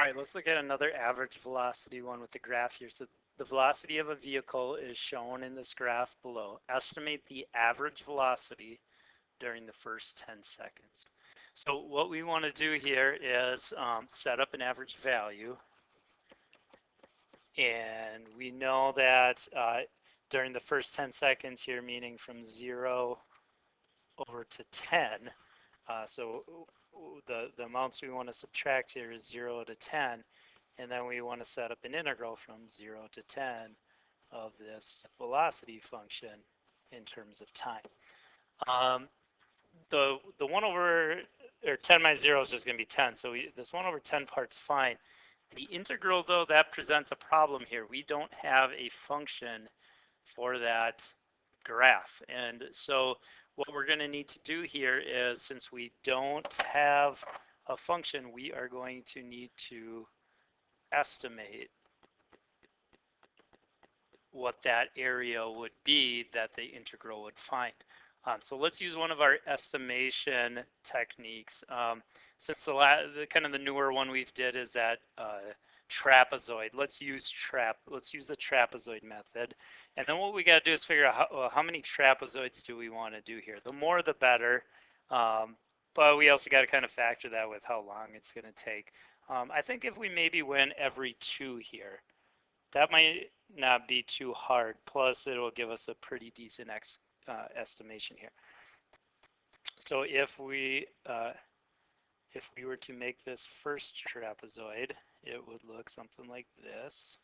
All right, let's look at another average velocity one with the graph here. So the velocity of a vehicle is shown in this graph below. Estimate the average velocity during the first 10 seconds. So what we want to do here is set up an average value. And we know that during the first 10 seconds here, meaning from 0 over to 10, so the amounts we want to subtract here is 0 to 10, and then we want to set up an integral from 0 to 10 of this velocity function in terms of time. The 1 over, or 10 minus 0 is just going to be 10, so this 1 over 10 part's fine. The integral, though, that presents a problem here. We don't have a function for that graph, and so what we're going to need to do here is, since we don't have a function, we are going to need to estimate what that area would be that the integral would find. So let's use one of our estimation techniques. Since the kind of the newer one we've did is that trapezoid. Let's use the trapezoid method. And then what we got to do is figure out how many trapezoids do we want to do here. The more the better. But we also got to kind of factor that with how long it's going to take. I think if we maybe went every 2 here, that might not be too hard. Plus, it will give us a pretty decent estimation here. So if we were to make this first trapezoid, it would look something like this.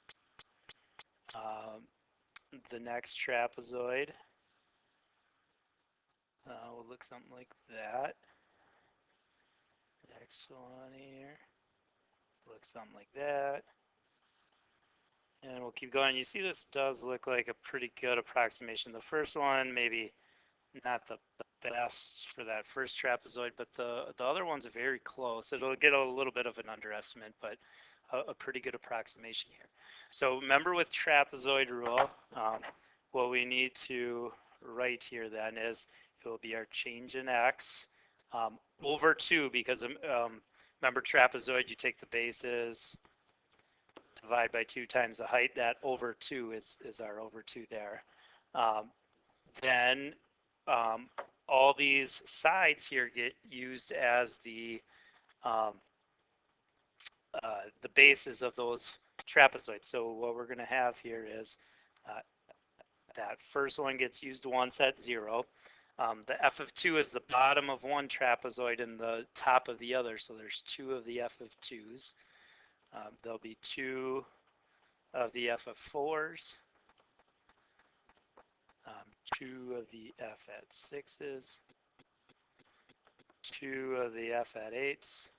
The next trapezoid will look something like that. Next one here looks something like that. And we'll keep going. You see this does look like a pretty good approximation. The first one, maybe not the best for that first trapezoid, but the other one's very close. It'll get a little bit of an underestimate, but a pretty good approximation here. So remember with trapezoid rule, what we need to write here then is it will be our change in x over 2, because remember trapezoid, you take the bases, divide by 2 times the height. That over 2 is our over 2 there. Then all these sides here get used as the bases of those trapezoids. So what we're going to have here is that first one gets used once at 0. The f of 2 is the bottom of one trapezoid and the top of the other. So there's 2 of the f of 2s. There'll be 2 of the f of 4s. 2 of the f at 6s, 2 of the f at 8s,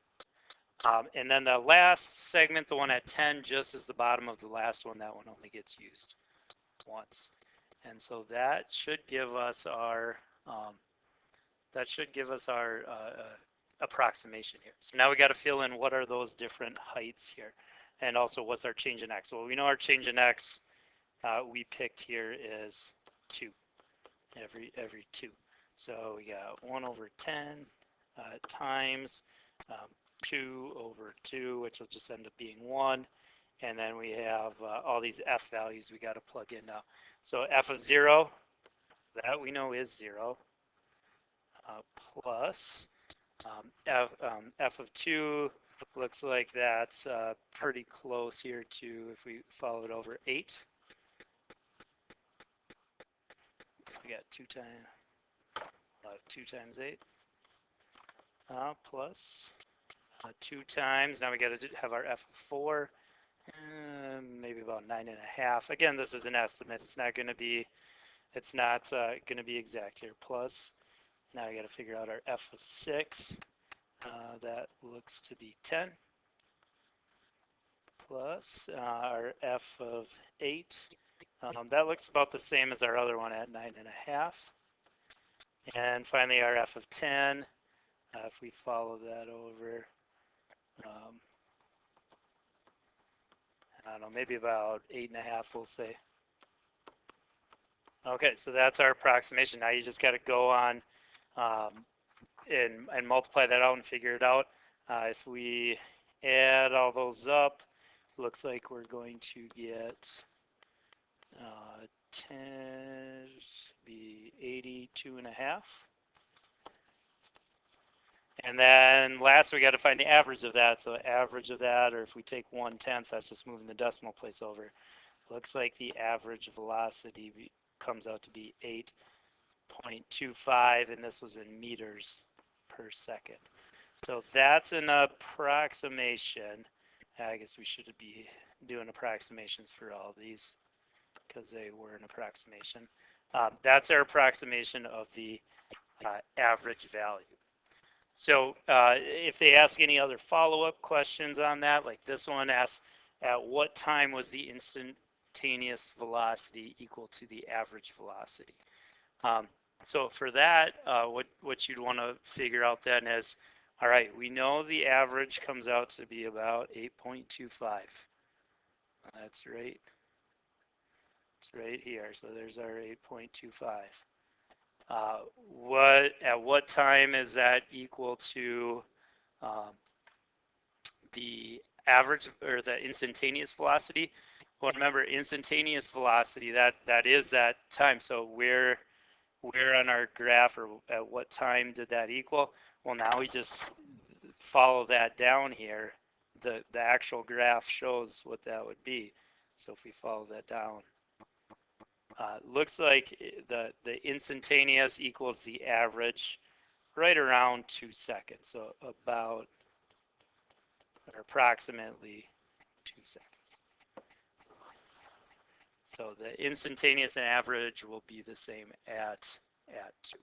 and then the last segment, the one at 10, just as the bottom of the last one, that one only gets used once. And so that should give us our approximation here. So now we got to fill in what are those different heights here, and also what's our change in x. Well, we know our change in x we picked here is 2. Every 2. So we got 1 over 10 times 2 over 2, which will just end up being 1. And then we have all these f values we got to plug in now. So f of 0, that we know is 0, plus f of 2 looks like that's pretty close here to, if we follow it over, 8. We got 2 times 8 plus 2 times, now we got to have our f of 4, maybe about 9.5. Again, this is an estimate. It's not going to be exact here. Plus, now we got to figure out our f of 6. That looks to be 10. Plus our f of 8. That looks about the same as our other one at 9.5. And finally, our f of 10, if we follow that over, I don't know, maybe about 8.5, we'll say. Okay, so that's our approximation. Now you just got to go on and multiply that out and figure it out. If we add all those up, looks like we're going to get 10, be 82.5. And then last, we got to find the average of that. So average of that, or if we take 1/10, that's just moving the decimal place over. Looks like the average velocity comes out to be 8.25, and this was in meters per second. So that's an approximation. I guess we should be doing approximations for all of these because they were an approximation. That's our approximation of the average value. So if they ask any other follow-up questions on that, like this one asks, at what time was the instantaneous velocity equal to the average velocity? So for that, what you'd want to figure out then is, all right, we know the average comes out to be about 8.25. That's right. It's right here. So there's our 8.25. At what time is that equal to the average or the instantaneous velocity? Well, remember, instantaneous velocity, that is that time. So where on our graph, or at what time did that equal? Well, now we just follow that down here. The actual graph shows what that would be. So if we follow that down, looks like the instantaneous equals the average right around 2 seconds. So about, or approximately 2 seconds. So the instantaneous and average will be the same at 2.